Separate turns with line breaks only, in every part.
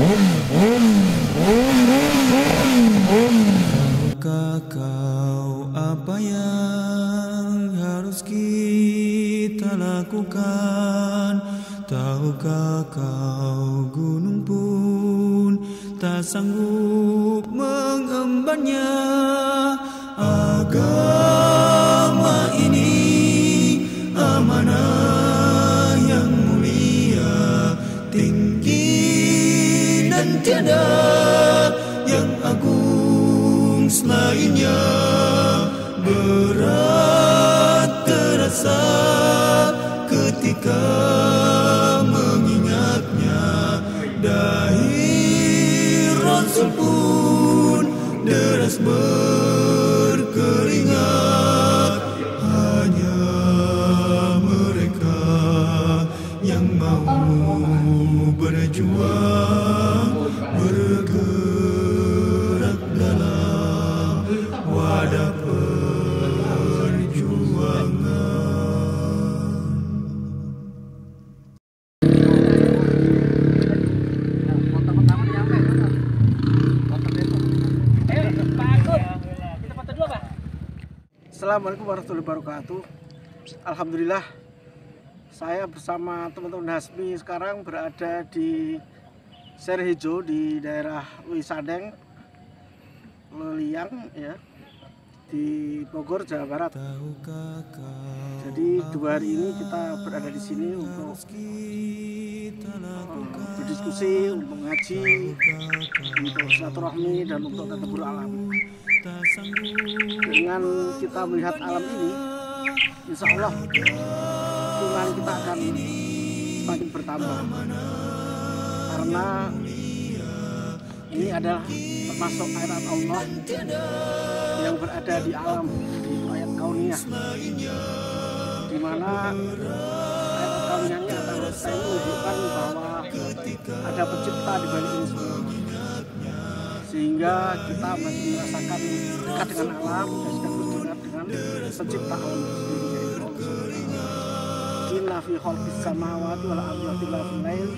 Tahukah kau apa yang harus kita lakukan? Tahukah kau gunung pun tak sanggup mengembannya? Agama ini amanah yang mulia, tinggi dan tiada yang agung selainnya. Berat terasa ketika mengingatnya, dahi Rasul pun deras berkeringat. Hanya mereka yang mau berjuang, bergerak dalam wadah
Assalamualaikum warahmatullahi wabarakatuh. Alhamdulillah, saya bersama teman-teman Hasmi sekarang berada di Serhijo di daerah Wisadeng, Leliang ya, di Bogor, Jawa Barat. Jadi 2 hari ini kita berada di sini untuk berdiskusi, untuk ngaji, untuk silaturahmi dan untuk tadabbur alam. Dengan kita melihat alam ini, insya Allah iman kita akan semakin bertambah, karena ini adalah termasuk ayat Allah yang berada di alam, yaitu ayat kauniyah, di mana ayat kauniyah ini akan menunjukkan bahwa ada pencipta di balik ini semua, sehingga kita masih merasakan dekat dengan alam dan sekaligus dekat dengan pencipta alam sendiri, yaitu Allah. Inna fi khalqis samawati wal ardi wa ikhtilafil lail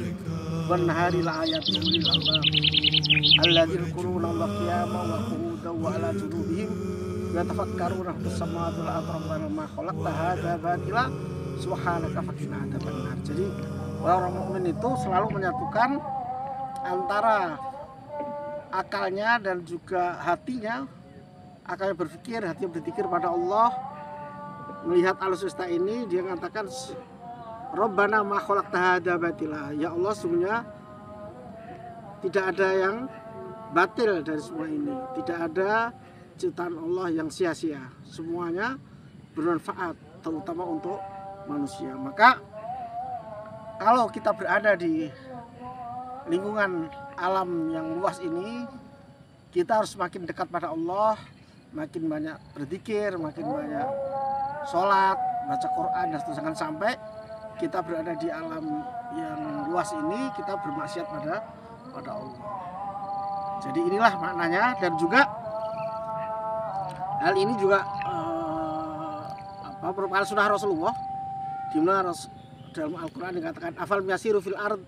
wan nahari la ayatin lil albab alladzina yadhkuruna Allaha qiyaman wa qu'udan wa 'ala junubihim yatafakkaruna fis samawati wal ardi rabbana ma khalaqta hadza batila subhanaka faqina adzabannar. Jadi orang mukmin itu selalu menyatukan antara akalnya dan juga hatinya. Akalnya berpikir, hatinya berzikir pada Allah. Melihat alam semesta ini, dia mengatakan Rabbana ma khalaqta hadza batila, ya Allah, sungguhnya tidak ada yang batil dari semua ini, tidak ada ciptaan Allah yang sia-sia, semuanya bermanfaat, terutama untuk manusia. Maka kalau kita berada di lingkungan alam yang luas ini, kita harus makin dekat pada Allah, makin banyak berzikir, makin banyak sholat, baca Quran dan seterusnya, sampai kita berada di alam yang luas ini kita bermaksiat pada Allah. Jadi inilah maknanya, dan juga hal ini juga merupakan sunnah Rasulullah, di mana dalam Al-Quran dikatakan afal yasiru fil ard,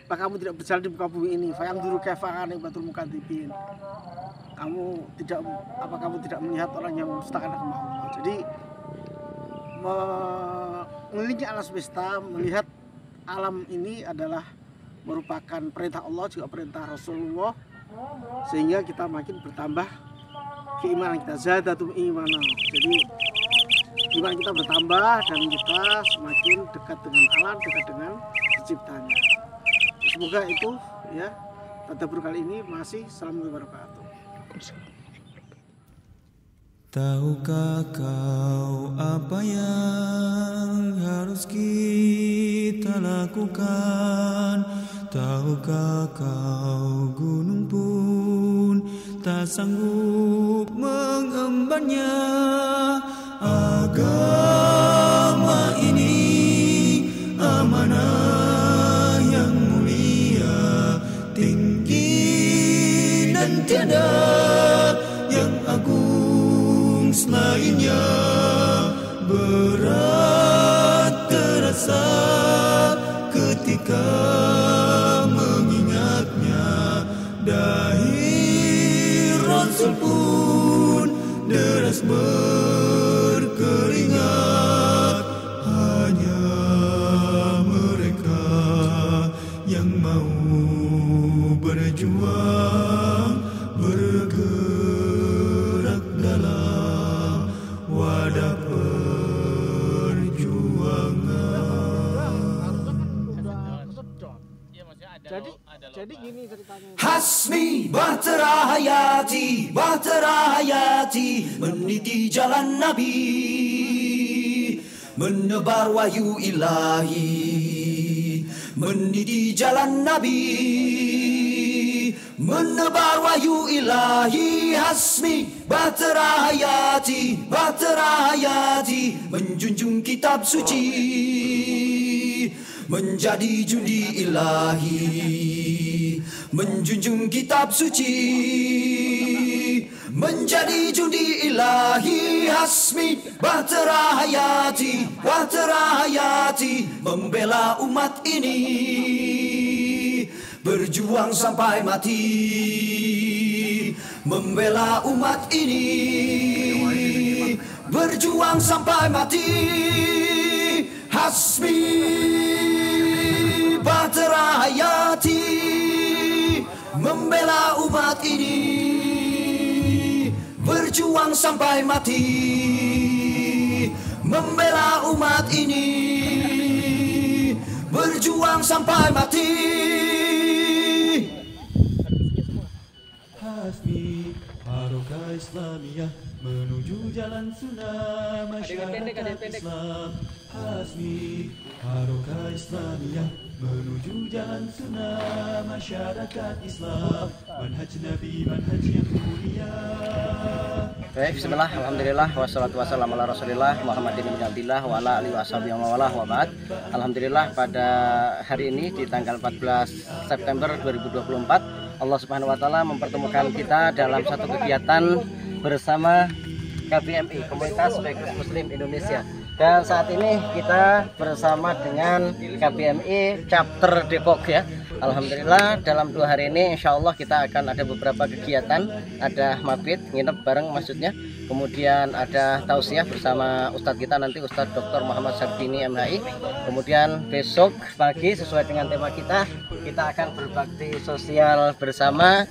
apa kamu tidak berjalan di muka bumi ini, fayang duru kefaan ibatul mukadzibin, kamu tidak melihat orang yang mendustakan agama Allah. Jadi mengelilingi alam semesta, melihat alam ini adalah merupakan perintah Allah, juga perintah Rasulullah, sehingga kita makin bertambah keimanan kita, zadatum imanan. Jadi iman kita bertambah dan kita semakin dekat dengan alam, dekat dengan penciptanya. Semoga itu ya tadabbur kali ini. Masih Assalamualaikum warahmatullahi wabarakatuh.
Tahukah kau apa yang harus kita lakukan? Tahukah kau gunung pun tak sanggup mengembannya? Agama ini amanah yang mulia, tinggi dan tiada yang agung selainnya. Berat terasa ketika mengingatnya, berkeringat, hanya mereka yang mau berjuang, bergerak dalam wadah
Jadi gini ceritanya.
Hasmi Bahtera Hayati, Bahtera Hayati, meniti jalan Nabi, menebar wahyu ilahi, meniti jalan Nabi, menebar wahyu ilahi. Hasmi Bahtera Hayati, Bahtera Hayati, menjunjung kitab suci, menjadi jundi ilahi, menjunjung kitab suci, menjadi jundi ilahi. Hasmi Bahtera Hayati, Bahtera Hayati, membela umat ini, berjuang sampai mati, membela umat ini, berjuang sampai mati. Hasmi Bahtera Hayati, membela umat ini, berjuang sampai mati, membela umat ini, berjuang sampai mati. Hasmi Haroka Islamiyah, menuju jalan sunnah masyarakat Islam. Hasmi Haroka Islamiyah, menuju jalan sunnah masyarakat Islam. Manhaj Nabi, manhaj yang mulia.
Baik, bismillah, alhamdulillah, wassalatu wassalamu ala rasulillah Muhammadin bin Abdillah wa ala alihi washabihi wa mawalah wa ba'd. Alhamdulillah, pada hari ini di tanggal 14 September 2024 Allah Subhanahu wa taala mempertemukan kita dalam satu kegiatan bersama KBMI, Komunitas Backers Muslim Indonesia. Dan saat ini kita bersama dengan KBMI Chapter Depok ya. Alhamdulillah dalam 2 hari ini insya Allah kita akan ada beberapa kegiatan. Ada mabit, nginep bareng maksudnya. Kemudian ada tausiah bersama Ustadz kita nanti, Ustadz Dr. Muhammad Sarbini MHI. Kemudian besok pagi sesuai dengan tema kita akan berbakti sosial bersama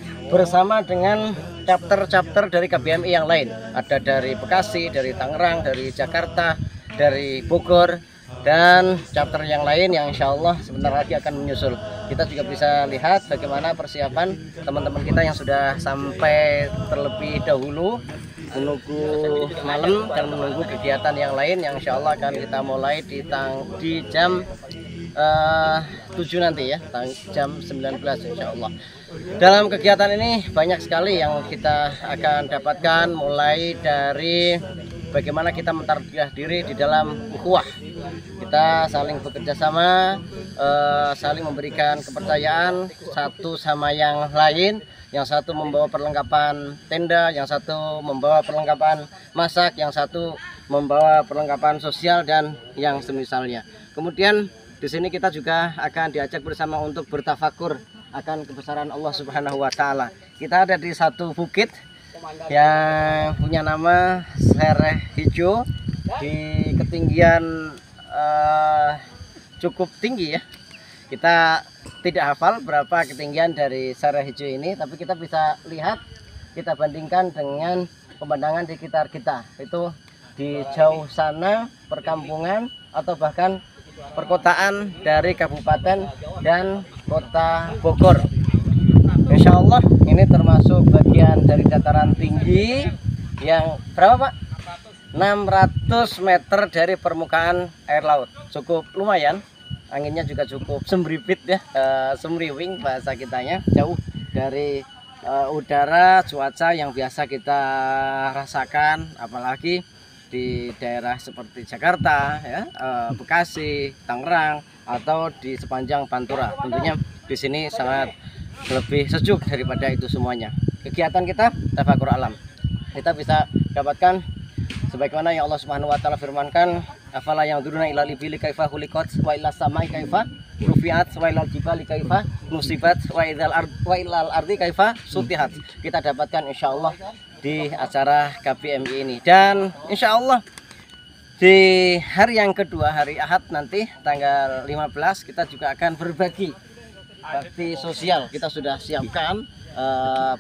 dengan chapter-chapter dari KBMI yang lain. Ada dari Bekasi, dari Tangerang, dari Jakarta, dari Bogor, dan chapter yang lain yang insya Allah sebentar lagi akan menyusul. Kita juga bisa lihat bagaimana persiapan teman-teman kita yang sudah sampai terlebih dahulu menunggu malam dan menunggu kegiatan yang lain yang insya Allah akan kita mulai di jam 7 nanti ya, jam 19 insya Allah. Dalam kegiatan ini banyak sekali yang kita akan dapatkan, mulai dari bagaimana kita mentarbiyah diri di dalam ukhuwah. Kita saling bekerja sama, saling memberikan kepercayaan satu sama yang lain. Yang satu membawa perlengkapan tenda, yang satu membawa perlengkapan masak, yang satu membawa perlengkapan sosial dan yang semisalnya. Kemudian di sini kita juga akan diajak bersama untuk bertafakur akan kebesaran Allah Subhanahu wa taala. Kita ada di satu bukit yang punya nama Sereh Hijau di ketinggian cukup tinggi ya. Kita tidak hafal berapa ketinggian dari Sereh Hijau ini, tapi kita bisa lihat, kita bandingkan dengan pemandangan di sekitar kita. Itu di jauh sana perkampungan atau bahkan perkotaan dari kabupaten dan kota Bogor. Insya Allah ini termasuk bagian dari dataran tinggi yang berapa Pak? 600 meter dari permukaan air laut. Cukup lumayan, anginnya juga cukup sembripit ya, semriwing bahasa kitanya, jauh dari udara cuaca yang biasa kita rasakan, apalagi di daerah seperti Jakarta ya, Bekasi, Tangerang, atau di sepanjang Pantura. Tentunya di sini sangat lebih sejuk daripada itu semuanya. Kegiatan kita tafakur alam, kita bisa dapatkan sebagaimana yang Allah Subhanahu wa taala firmankan, afala yang duruna ila libili kaifa khuliqat wa ila samai kaifa rufiat wa ila jibali kaifa nusibat wa ilal ardi kaifa sutihat. Kita dapatkan insyaallah di acara KBMI ini. Dan insya Allah di hari yang kedua, hari Ahad nanti tanggal 15, kita juga akan berbagi bakti sosial. Kita sudah siapkan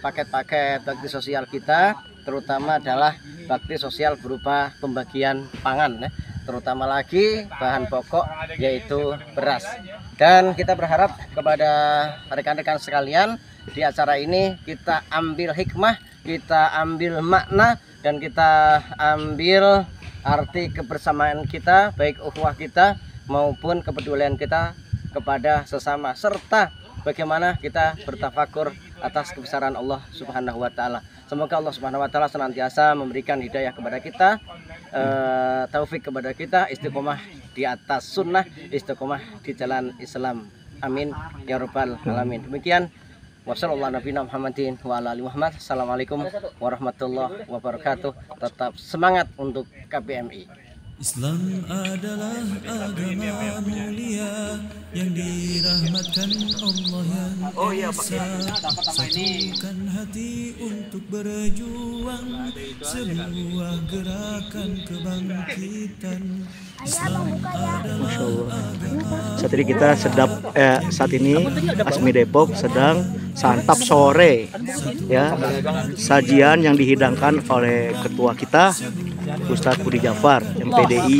paket-paket bakti sosial kita, terutama adalah bakti sosial berupa pembagian pangan ya. Terutama lagi bahan pokok yaitu beras. Dan kita berharap kepada rekan-rekan sekalian, di acara ini kita ambil hikmah, kita ambil makna, dan kita ambil arti kebersamaan kita, baik ukhuwah kita maupun kepedulian kita kepada sesama, serta bagaimana kita bertafakur atas kebesaran Allah Subhanahu wa taala. Semoga Allah Subhanahu wa taala senantiasa memberikan hidayah kepada kita, taufik kepada kita, istiqomah di atas sunnah, istiqomah di jalan Islam. Amin ya rabbal alamin. Demikian Wassalamualaikum warahmatullahi wabarakatuh. Tetap semangat untuk KBMI.
Islam adalah agama mulia yang dirahmatkan Allah yang Esa. Satukan hati untuk berjuang, sebuah gerakan kebangkitan. Islam
Masya Allah. Saat ini Asmi Depok sedang santap sore ya, sajian yang dihidangkan oleh ketua kita Ustadz Budi Jafar MPDI.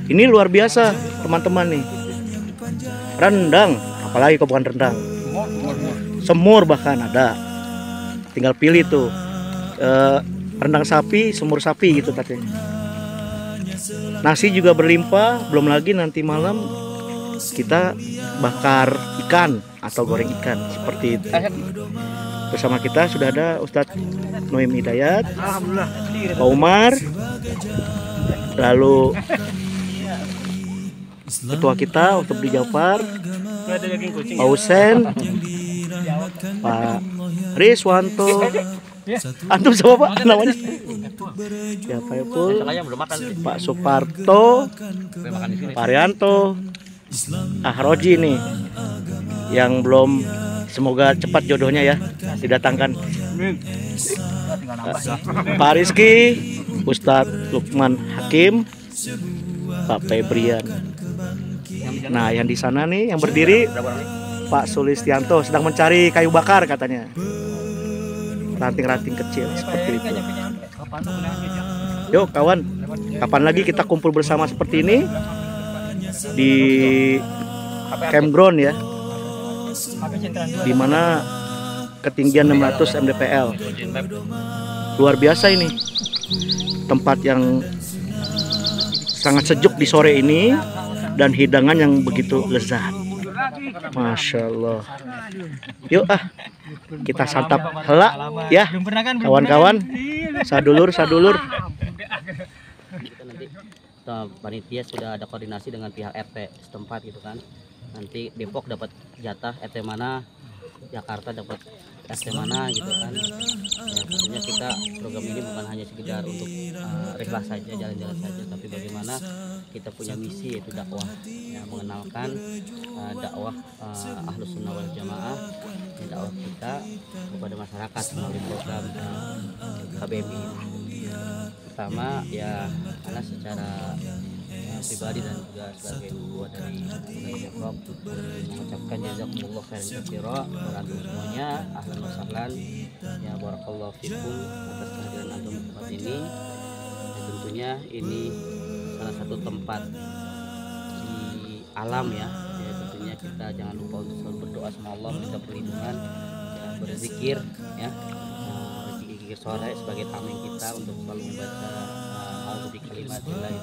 Ini luar biasa teman-teman nih, rendang, apalagi kok bukan rendang, semur bahkan ada, tinggal pilih tuh rendang sapi, semur sapi gitu katanya. Nasi juga berlimpah, belum lagi nanti malam kita bakar ikan atau goreng ikan seperti itu. Bersama kita sudah ada Ustadz Noim Hidayat, Pak Umar, lalu ketua kita untuk di Jafar, Pak Husen, Pak Riswanto, antum siapa Pak namanya? Ya Pak Epul, Pak Suparto, Pak Arianto, Roji nih yang belum, semoga cepat jodohnya ya didatangkan. Pak Rizky, Ustadz Lukman Hakim, Pak Febrian. Nah yang di sana nih yang berdiri Pak Sulistianto sedang mencari kayu bakar katanya, ranting-ranting kecil seperti itu. Yuk kawan, kapan lagi kita kumpul bersama seperti ini di campground ya, di mana ketinggian 600 mdpl. Luar biasa ini, tempat yang sangat sejuk di sore ini dan hidangan yang begitu lezat. Masya Allah. Yuk kita santap helak ya kawan-kawan, sadulur.
Panitia sudah ada koordinasi dengan pihak RT setempat gitu kan. Nanti Depok dapat jatah RT mana, Jakarta dapat RT mana gitu kan. Ya, tentunya kita program ini bukan hanya sekedar untuk reklah saja, jalan-jalan saja, tapi bagaimana kita punya misi yaitu dakwah, ya, mengenalkan dakwah Ahlus Sunnah wal Jamaah, dakwah kita kepada masyarakat melalui program KBMI. Pertama ya, karena secara pribadi dan juga sebagai ketua dari Depok mengucapkan jazakumullah khairan katsira kepada antum semuanya, ahlan wa sahlan ya, barakallahu fikum atas kehadiran antum di tempat ini. Dan tentunya ini salah satu tempat di alam ya, tentunya kita jangan lupa untuk selalu berdoa sama Allah, minta perlindungan ya, berzikir ya, berzikir sore sebagai tameng kita untuk selalu membaca kalimat dan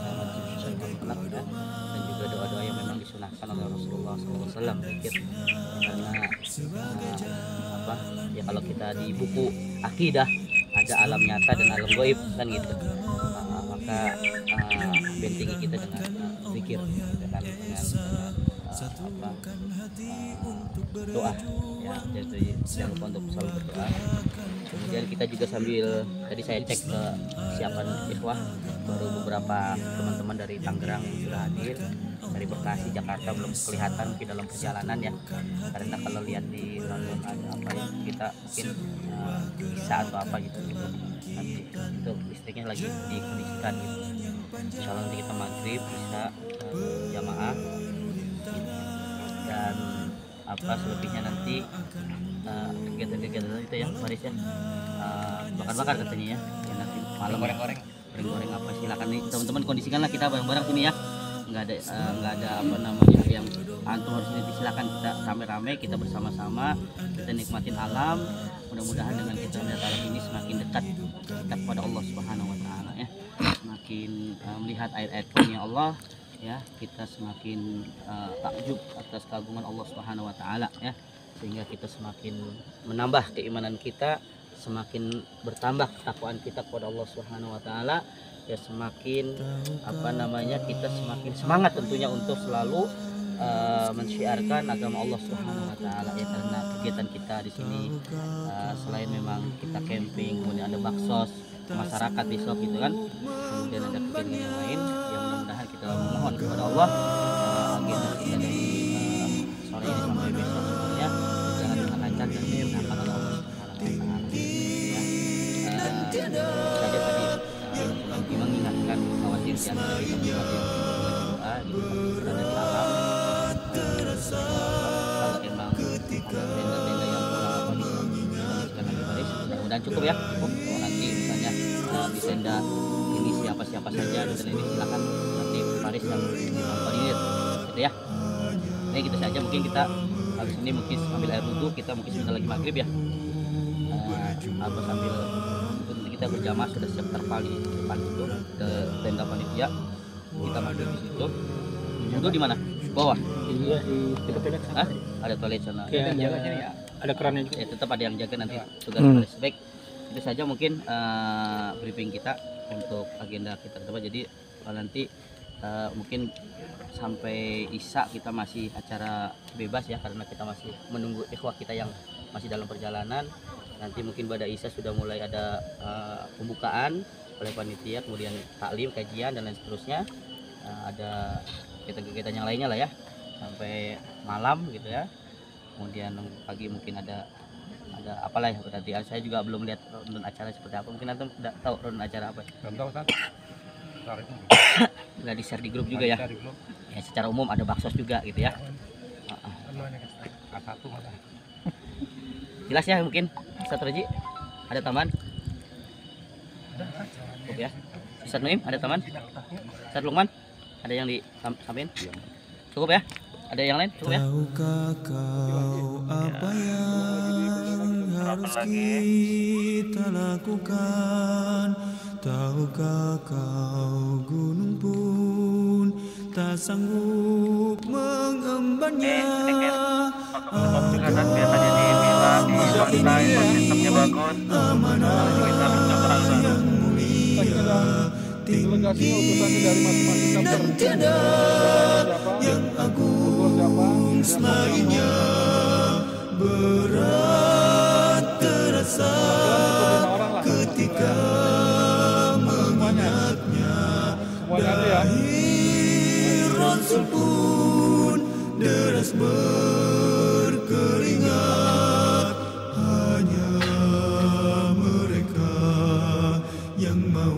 juga doa-doa yang memang disunahkan oleh Rasulullah SAW. Karena ya kalau kita di buku akidah ada alam nyata dan alam gaib kan gitu, maka bentengi kita dengan zikir dengan doa ya, jadi jangan lupa untuk selalu berdoa. Kemudian kita juga sambil tadi saya cek ke siapan ikhwah, baru beberapa teman-teman dari Tangerang yang sudah hadir, dari Bekasi, Jakarta belum kelihatan mungkin dalam perjalanan ya, karena kalau lihat di nonton ada apa ya, kita mungkin bisa atau apa gitu nanti itu listriknya lagi dikondisikan gitu. Insya Allah nanti kita maghrib bisa jamaah gitu. Dan apa selebihnya nanti kegiatan-kegiatan itu ya Faris ya, bakar-bakar katanya ya nanti malam goreng-goreng apa silakan nih teman-teman kondisikanlah kita bareng-bareng sini ya, nggak ada apa namanya yang antum harus ini, silakan kita rame-rame, kita bersama-sama, kita nikmatin alam. Mudah-mudahan dengan kita melihat alam ini semakin dekat kita kepada Allah Subhanahu wa taala ya, semakin melihat ayat-ayat karunia Allah ya, kita semakin takjub atas keagungan Allah Subhanahu wa taala ya, sehingga kita semakin menambah keimanan kita, semakin bertambah ketakwaan kita kepada Allah Subhanahu wa taala ya, semakin apa namanya kita semakin semangat tentunya untuk selalu mensyiarkan agama Allah Subhanahu wa taala ya, karena kegiatan kita di sini selain memang kita camping, kemudian ada baksos masyarakat besok gitu kan, kemudian ada kegiatan yang lain yang mudah-mudahan kita memohon kepada Allah agenda kita dari sore ini sampai besok semuanya jangan dengan lancar dan dimenangkan oleh Allah Subhanahu wa taala ya. Saja tadi mengingatkan khawatir di antara kita berdua berdoa gitu berada di alam, kalau emang ada tenda-tenda yang kurang apa dikondisikan lagi baris, mudah-mudahan cukup ya. Kalau nanti misalnya di tenda ini siapa-siapa saja di tenda ini silakan nanti Faris yang koordinir gitu ya. Ini kita saja, mungkin kita habis ini mungkin ambil air wudhu, kita mungkin sebentar lagi maghrib ya, apa sambil nanti kita berjamaah sudah siap terpal di depan itu ke tenda panitia, kita maghrib di situ. Wudhu di mana? Bawah?
Iya, di dekat toilet sana.
Ada toilet sana.
Ya, ada kerannya juga.
Ya, tetap ada yang jaga nanti tugas Faris. Baik, itu saja mungkin briefing kita untuk agenda kita ke depan. Jadi nanti mungkin sampai Isya kita masih acara bebas ya, karena kita masih menunggu ikhwah kita yang masih dalam perjalanan. Nanti mungkin pada Isya sudah mulai ada pembukaan oleh panitia, kemudian taklim, kajian dan lain seterusnya. Ada kegiatan-kegiatan yang lainnya lah ya sampai malam gitu ya. Kemudian pagi mungkin ada apalah ya, berarti saya juga belum lihat rundown acara seperti apa. Mungkin antum tidak tahu rundown acara apa.
Contoh kan?
Nggak di share di grup juga ya. Ya secara umum ada baksos juga gitu ya. Jelas ya mungkin Ustaz Roji ada tambahan? Cukup ya. Ustaz Nuim ada tambahan? Ustaz Lukman ada yang disampaikan? Cukup ya? Ada yang lain? Cukup ya?
Tahukah kau apa yang harus kita lakukan? Tahukah kau gunung pun tak sanggup mengembannya?
Delegasinya utusannya dari masing-masing chapter.
Tiada yang agung selainnya, berat terasa ketika mengingatnya. Dahi Rasul pun deras berkeringat, hanya mereka yang mau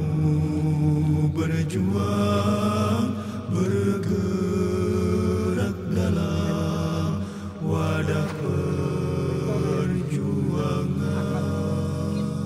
berjuang, bergerak dalam wadah perjuangan.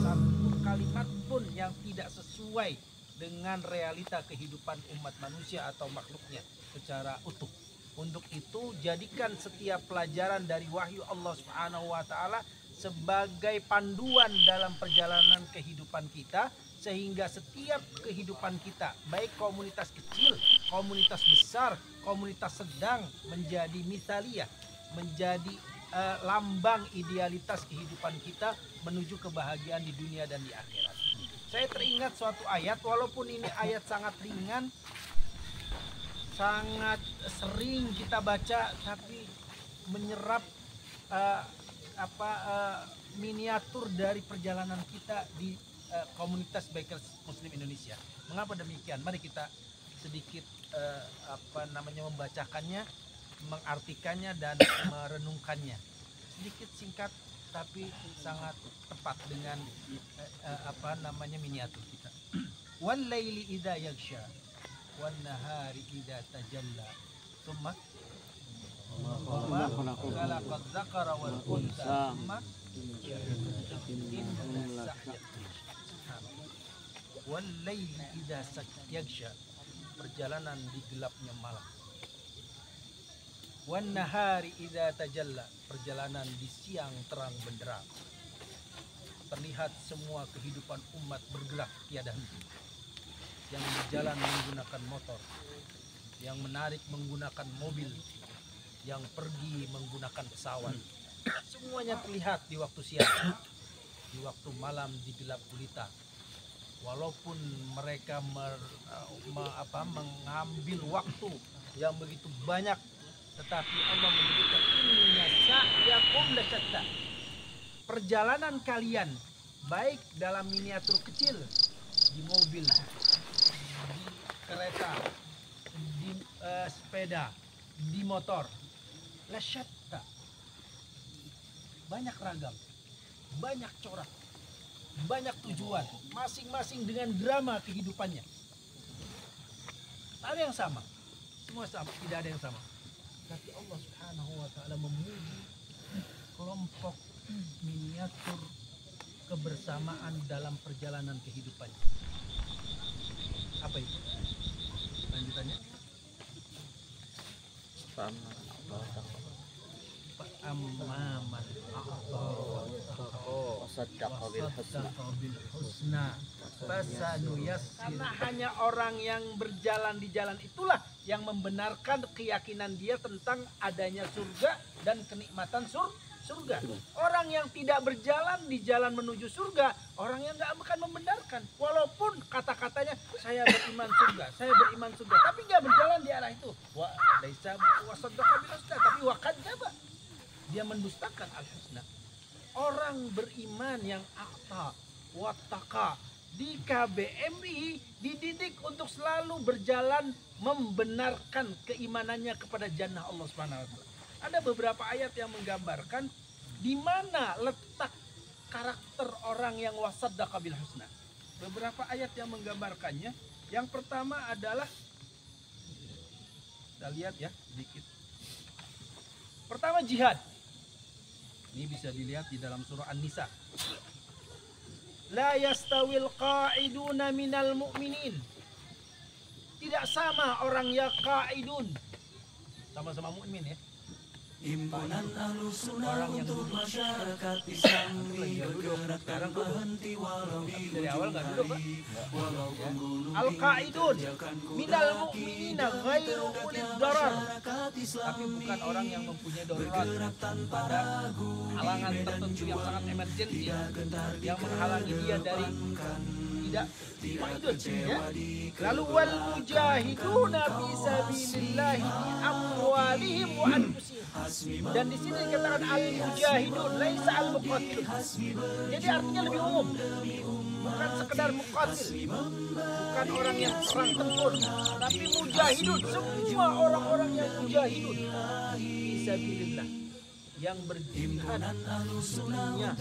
Satu kalimat pun yang tidak sesuai dengan realita kehidupan umat manusia atau makhluknya secara utuh. Untuk itu jadikan setiap pelajaran dari wahyu Allah Subhanahu wa taala sebagai panduan dalam perjalanan kehidupan kita, sehingga setiap kehidupan kita, baik komunitas kecil, komunitas besar, komunitas sedang, menjadi misaliyah, menjadi lambang idealitas kehidupan kita menuju kebahagiaan di dunia dan di akhirat. Saya teringat suatu ayat, walaupun ini ayat sangat ringan, sangat sering kita baca, tapi menyerap miniatur dari perjalanan kita di komunitas Bikers Muslim Indonesia. Mengapa demikian? Mari kita sedikit membacakannya, mengartikannya dan merenungkannya. Sedikit singkat tapi sangat tepat dengan miniatur kita. Wal laili idza yaghsha wan nahari idza tajalla thumma khalaqaz zakara wal unsa thumma wal laili idza yaghsha, perjalanan di gelapnya malam. Wan nahari idza tajalla, perjalanan di siang terang benderang. Terlihat semua kehidupan umat bergerak tiada henti. Yang berjalan menggunakan motor, yang menarik menggunakan mobil, yang pergi menggunakan pesawat. Semuanya terlihat di waktu siang, di waktu malam di gelap gulita. Walaupun mereka mengambil waktu yang begitu banyak, tetapi Allah menyebutkan inna sa'yakum lasyatta. Perjalanan kalian, baik dalam miniatur kecil, di mobil, di kereta, di sepeda, di motor, lasyatta, banyak ragam, banyak corak, banyak tujuan, masing-masing dengan drama kehidupannya. Tak ada yang sama, semua sama, tidak ada yang sama. Tapi Allah Subhanahu wa Ta'ala memuji kelompok miniatur kebersamaan dalam perjalanan kehidupannya. Apa itu? Lanjutannya. Fa'amman
Saddaqa bil
husna karena hanya orang yang berjalan di jalan itulah yang membenarkan keyakinan dia tentang adanya surga dan kenikmatan surga. Orang yang tidak berjalan di jalan menuju surga, orang yang nggak akan membenarkan. Walaupun kata-katanya saya beriman surga, tapi nggak berjalan di arah itu. Tapi wakadzaba, dia mendustakan al-husna. Orang beriman yang akta, wattaka di KBMI dididik untuk selalu berjalan membenarkan keimanannya kepada jannah Allah Subhanahu wa Ta'ala. Ada beberapa ayat yang menggambarkan di mana letak karakter orang yang wasaddaqa bil husna. Beberapa ayat yang menggambarkannya. Yang pertama adalah, kita lihat ya sedikit. Pertama jihad. Ini bisa dilihat di dalam surah An-Nisa. La yastawil qa'iduna minal mu'minin. Tidak sama orang yang qa'idun. Sama-sama mukmin ya.
Himpunan Ahlussunnah untuk masyarakat Islam bergerak tanpa henti walau di
dari awal nggak duduk, Pak.
walaupun gunung
Al-Qaidun minal mu'minina ghairu ulil darar. Tapi bukan orang yang mempunyai darurat pada halangan tertentu yang sangat emergensi yang menghalangi dia dari tidak ma'idun ya. Lalu wal mujahiduna fi sabilillah bi amwalihim wa anfusihim. Dan di sini dikatakan al-mujahidun laisa al-muqatilun. Jadi artinya lebih umum. Bukan sekedar muqatil, bukan orang yang perang tempur, tapi mujahidun, semua orang-orang yang mujahidun fi sabilillah, yang berjihad dirinya,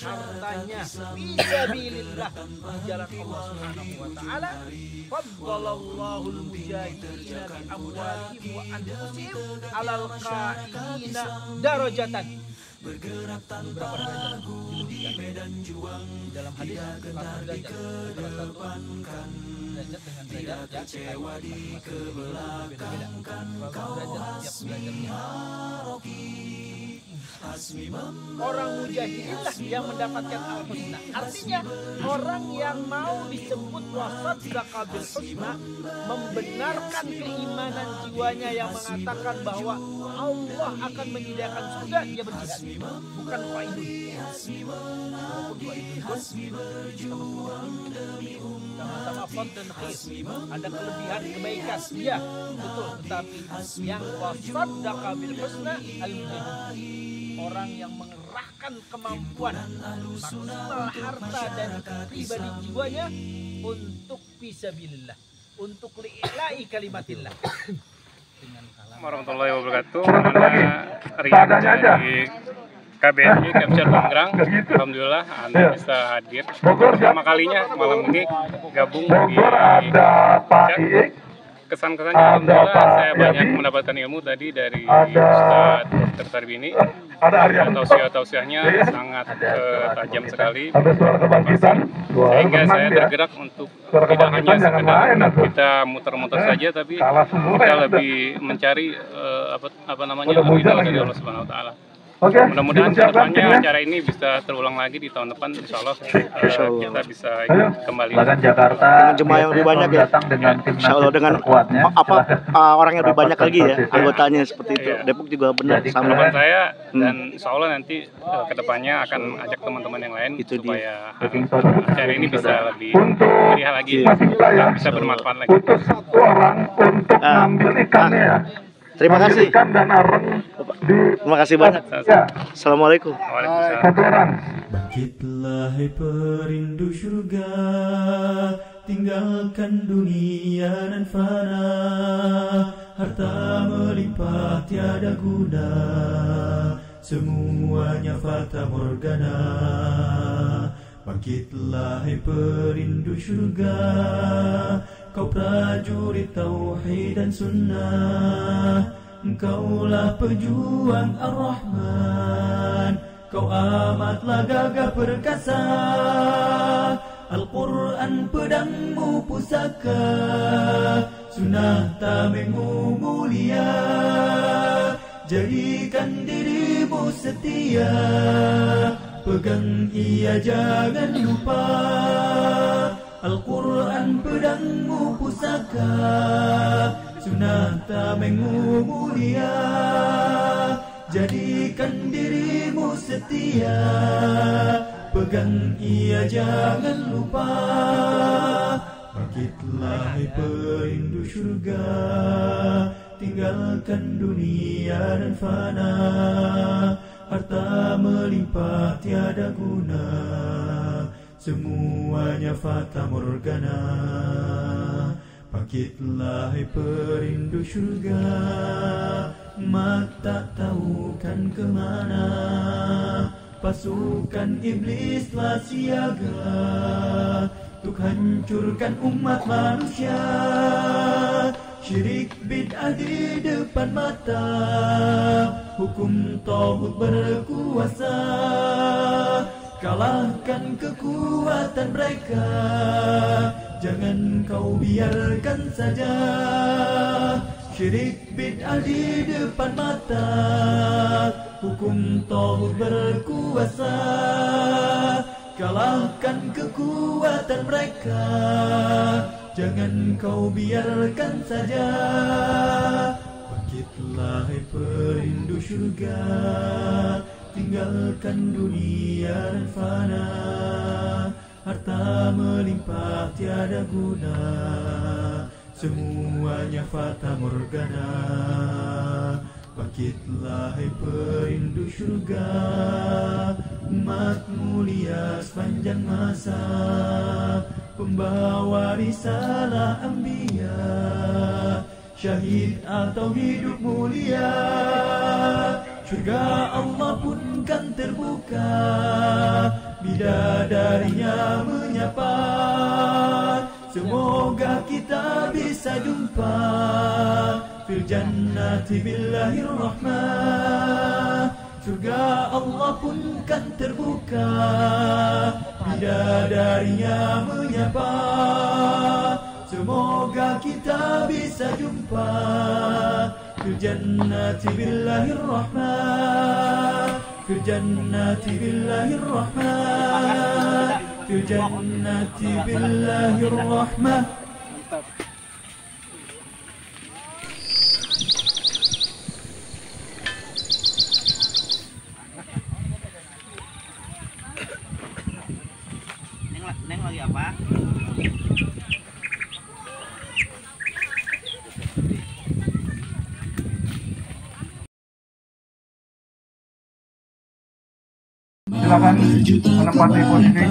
hartanya fi sabilillah di jalan Allah Subhanahu wa Ta'ala. Faddalallahu al-mujahidina bi amwalihim wa anfusihim 'alal qa'idina darajatan.
bergerak tanpa ragu di medan juang.
Di dalam hadis derajat dengan derajat kecewa dikebelakangkan kau hasbi ya Rocky. Orang mujahidinlah yang mendapatkan al-husna. Artinya orang yang mau disebut wasaddaqa bil husna, membenarkan keimanan jiwanya yang mengatakan bahwa Allah akan menyediakan surga, dia berjihad. Bukan qaidun. Walaupun qaidun pun sama-sama fadl dan khair. Ada kelebihan kebaikan. Iya, betul. Tetapi yang wasaddaqa bil husna al-mujahid, orang yang mengerahkan kemampuan maksimal harta dan pribadi jiwanya untuk fisabilillah, untuk li'ila'i kalimatillah.
Warahmatullahi wabarakatuh. Anda Rian dari KBRI Capture Tangerang. Alhamdulillah Anda bisa hadir pertama kalinya malam ini gabung di chat. Kesan-kesannya alhamdulillah saya banyak mendapatkan ilmu tadi dari Ustaz Dr. Sarbini. Tausiah-tausiahnya sangat tajam sekali, sehingga saya tergerak untuk tidak hanya sekedar kita muter-muter saja, tapi kita lebih mencari ridho dari Allah Subhanahu Wa Taala. Mudah-mudahan kedepannya acara ini bisa terulang lagi di tahun depan, insya Allah kita bisa kembali.
Dengan jemaah yang lebih banyak ya, insya Allah dengan orang yang lebih banyak lagi ya, anggotanya seperti itu. Depok juga benar sama.
Harapan saya dan insya Allah nanti kedepannya akan ajak teman-teman yang lain itu supaya acara ini bisa lebih meriah lagi, bisa bermanfaat lagi.
Terima kasih. Terima kasih banyak. Assalamualaikum.
Bangkitlah hai perindu surga, tinggalkan dunia dan fana, harta melimpah tiada guna, semuanya fata morgana. Bangkitlah hai perindu surga, kau prajurit tauhid dan sunnah, engkaulah pejuang Ar-Rahman, kau amatlah gagah perkasa, Al-Quran pedangmu pusaka, sunnah tamengmu mulia, jadikan dirimu setia, pegang ia jangan lupa, Al-Quran pedangmu pusaka, sunnah tamengmu mulia, jadikan dirimu setia, pegang ia jangan lupa. Bangkitlah hai perindu surga, tinggalkan dunia dan fana, harta melimpah tiada guna, semuanya fata morgana. Bangkitlah hai perindu surga, mata tahu kan kemana, pasukan iblis telah siaga, untuk hancurkan umat manusia, syirik bid'ah di depan mata, hukum tauhid berkuasa, kalahkan kekuatan mereka, jangan kau biarkan saja, syirik bid'ah di depan mata, hukum tauhid berkuasa, kalahkan kekuatan mereka, jangan kau biarkan saja. Bangkitlah hai perindu surga, tinggalkan dunia dan fana, harta melimpah tiada guna, semuanya fata morgana. Bangkitlah hai perindu surga, umat mulia sepanjang masa, pembawa risalah anbiya, syahid atau hidup mulia, surga Allah pun kan terbuka, bidadarinya menyapa, semoga kita bisa jumpa, fil jannati billahirrahman, surga Allah pun kan terbuka, bidadarinya menyapa, semoga kita bisa jumpa, fil jannati billahirrahman. في الجنات بالله الرحمن في الجنات بالله الرحمن.
Neng lagi apa?
Silakan menempati posisi.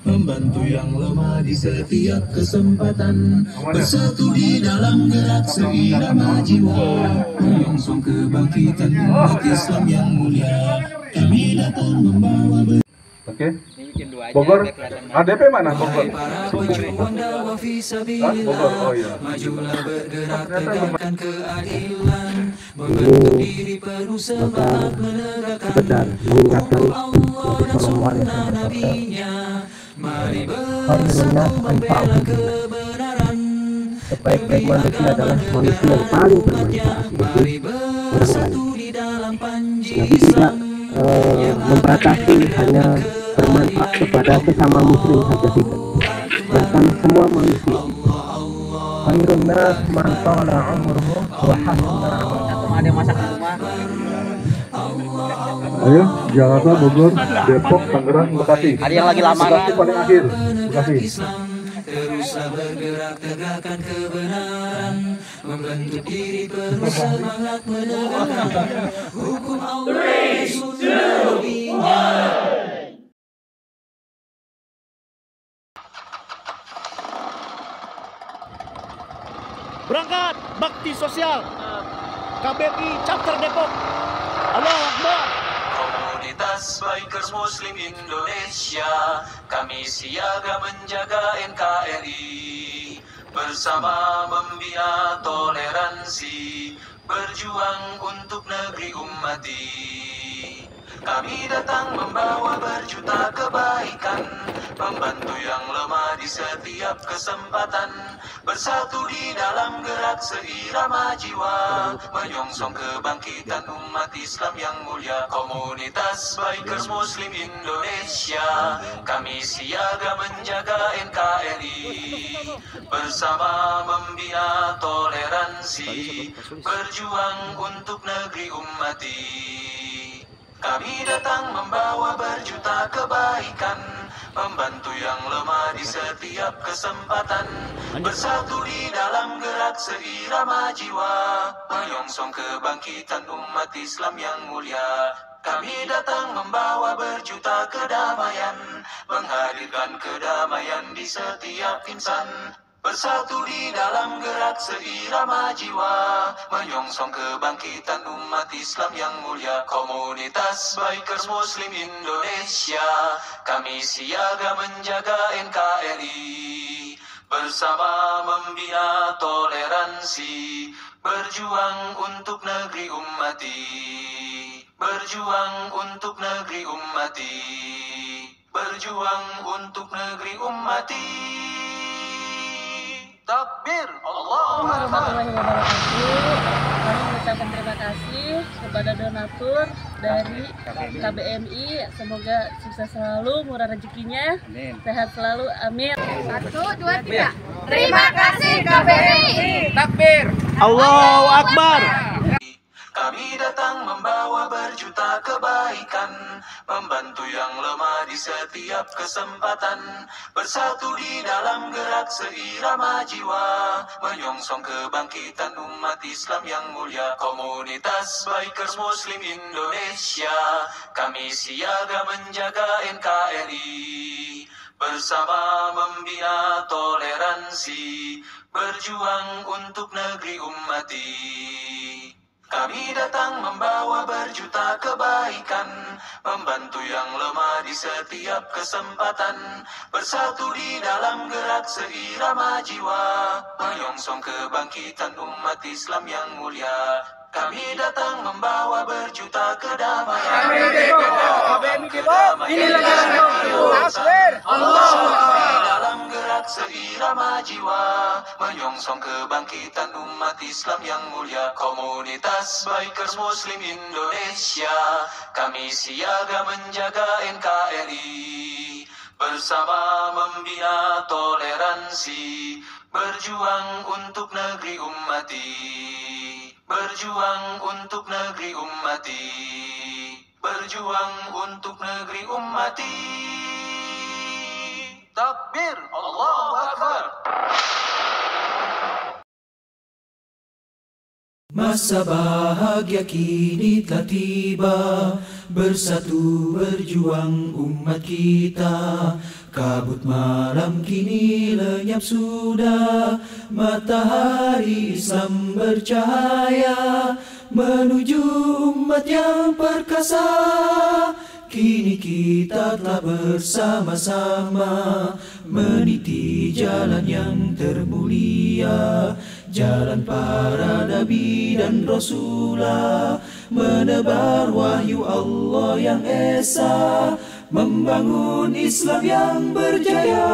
Membantu yang lemah di setiap kesempatan, bersatu di dalam gerak seirama jiwa, menyongsong kebangkitan umat Islam yang mulia. Kami datang membawa
Oke. Bogor, ADP mana Bogor?
para pejuang dakwah fisabilillah.
Oh iya.
Majulah bergerak tegakkan keadilan, membentuk diri penuh semangat menegakkan hukum Allah dan sunnah nabinya. Mari bersatu membela kebenaran. Sebaik-baik manusia adalah manusia yang paling bermanfaat. Mari bersatu di dalam panji Islam
membatasi hanya bermanfaat kepada sesama muslim saja tidak, bahkan semua manusia. Khairun nas man tala umruhu wa hasuna amaluhu.
Ada masak di rumah.
Ayo, Jakarta, Bogor, Depok, Tangerang, Bekasi.
Ada yang lagi lamaran.
Bekasi paling akhir. Bekasi.
Teruslah bergerak tegakkan kebenaran, membentuk diri penuh semangat menegakkan hukum Allah dan sunnah nabinya.
Berangkat bakti sosial KBRI Chapter Depok. Allahu Akbar.
Komunitas Bikers Muslim Indonesia, kami siaga menjaga NKRI, bersama membina toleransi, berjuang untuk negeri ummati. Kami datang membawa berjuta kebaikan, membantu yang lemah di setiap kesempatan, bersatu di dalam gerak seirama jiwa, menyongsong kebangkitan umat Islam yang mulia. Komunitas Bikers Muslim Indonesia, kami siaga menjaga NKRI, bersama membina toleransi, berjuang untuk negeri ummati. Kami datang membawa berjuta kebaikan, membantu yang lemah di setiap kesempatan, bersatu di dalam gerak seirama jiwa, menyongsong kebangkitan umat Islam yang mulia. Kami datang membawa berjuta kedamaian, menghadirkan kedamaian di setiap insan, bersatu di dalam gerak seirama jiwa, menyongsong kebangkitan umat Islam yang mulia. Komunitas Bikers Muslim Indonesia, kami siaga menjaga NKRI, bersama membina toleransi, berjuang untuk negeri ummati, berjuang untuk negeri ummati, berjuang untuk negeri ummati. Takbir, Allahu Akbar.
Warahmatullahi wabarakatuh. Kami mengucapkan terima kasih kepada donatur dari KBMI. Semoga sukses selalu, murah rezekinya, sehat selalu, amin.
1, 2, 3. Terima kasih KBMI.
Takbir.
Allahu Akbar.
Kami datang membawa berjuta kebaikan, membantu yang lemah di setiap kesempatan, bersatu di dalam gerak seirama jiwa, menyongsong kebangkitan umat Islam yang mulia. Komunitas Bikers Muslim Indonesia, kami siaga menjaga NKRI, bersama membina toleransi, berjuang untuk negeri ummati. Kami datang membawa berjuta kebaikan, membantu yang lemah di setiap kesempatan, bersatu di dalam gerak seirama jiwa, menyongsong kebangkitan umat Islam yang mulia. Kami datang membawa berjuta kedamaian. KBMI Depok, inilah dalam gerak bergerak seirama jiwa, menyongsong kebangkitan umat Islam yang mulia. Komunitas Bikers Muslim Indonesia, kami siaga menjaga NKRI, bersama membina toleransi, berjuang untuk negeri ummati, berjuang untuk negeri ummati, berjuang untuk negeri ummati. Takbir, Allahu Akbar. Masa bahagia kini telah tiba, bersatu berjuang umat kita. Kabut malam kini lenyap sudah, matahari Islam bercahaya menuju umat yang perkasa. Kini kita telah bersama-sama meniti jalan yang termulia, jalan para nabi dan rasulah, menebar wahyu Allah yang esa, membangun Islam yang berjaya.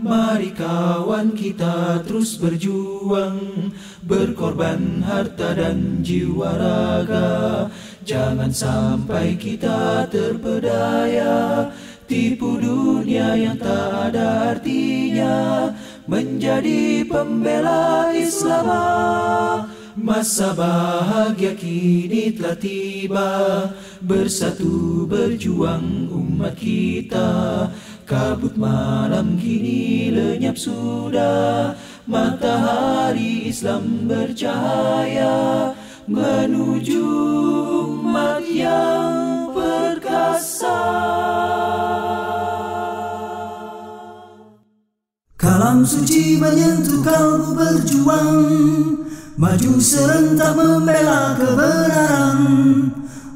Mari kawan kita terus berjuang, berkorban harta dan jiwa raga. Jangan sampai kita terpedaya, tipu dunia yang tak ada artinya, menjadi pembela Islam. Masa bahagia kini telah tiba, bersatu berjuang umat kita. Kabut malam kini lenyap sudah, matahari Islam bercahaya menuju umat yang perkasa. Kalam suci menyentuh kalbu berjuang, maju serentak membela kebenaran,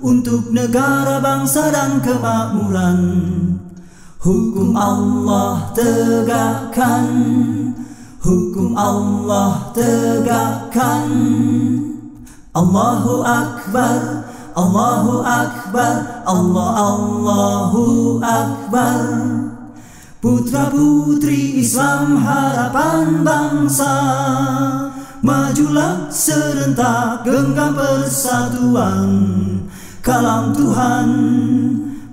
untuk negara, bangsa dan kemakmuran. Hukum Allah tegakkan, hukum Allah tegakkan. Allahu Akbar, Allahu Akbar, Allah Allahu Akbar. Putra putri Islam harapan bangsa, majulah serentak genggam persatuan. Kalam Tuhan,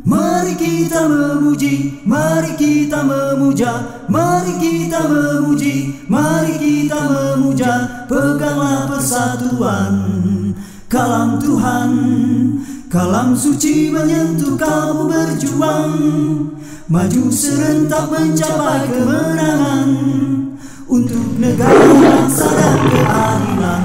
mari kita memuji, mari kita memuja, mari kita memuji, mari kita memuja. Peganglah persatuan. Kalam Tuhan, kalam suci menyentuh kalbu berjuang, maju serentak mencapai kemenangan, untuk negara, bangsa dan keadilan.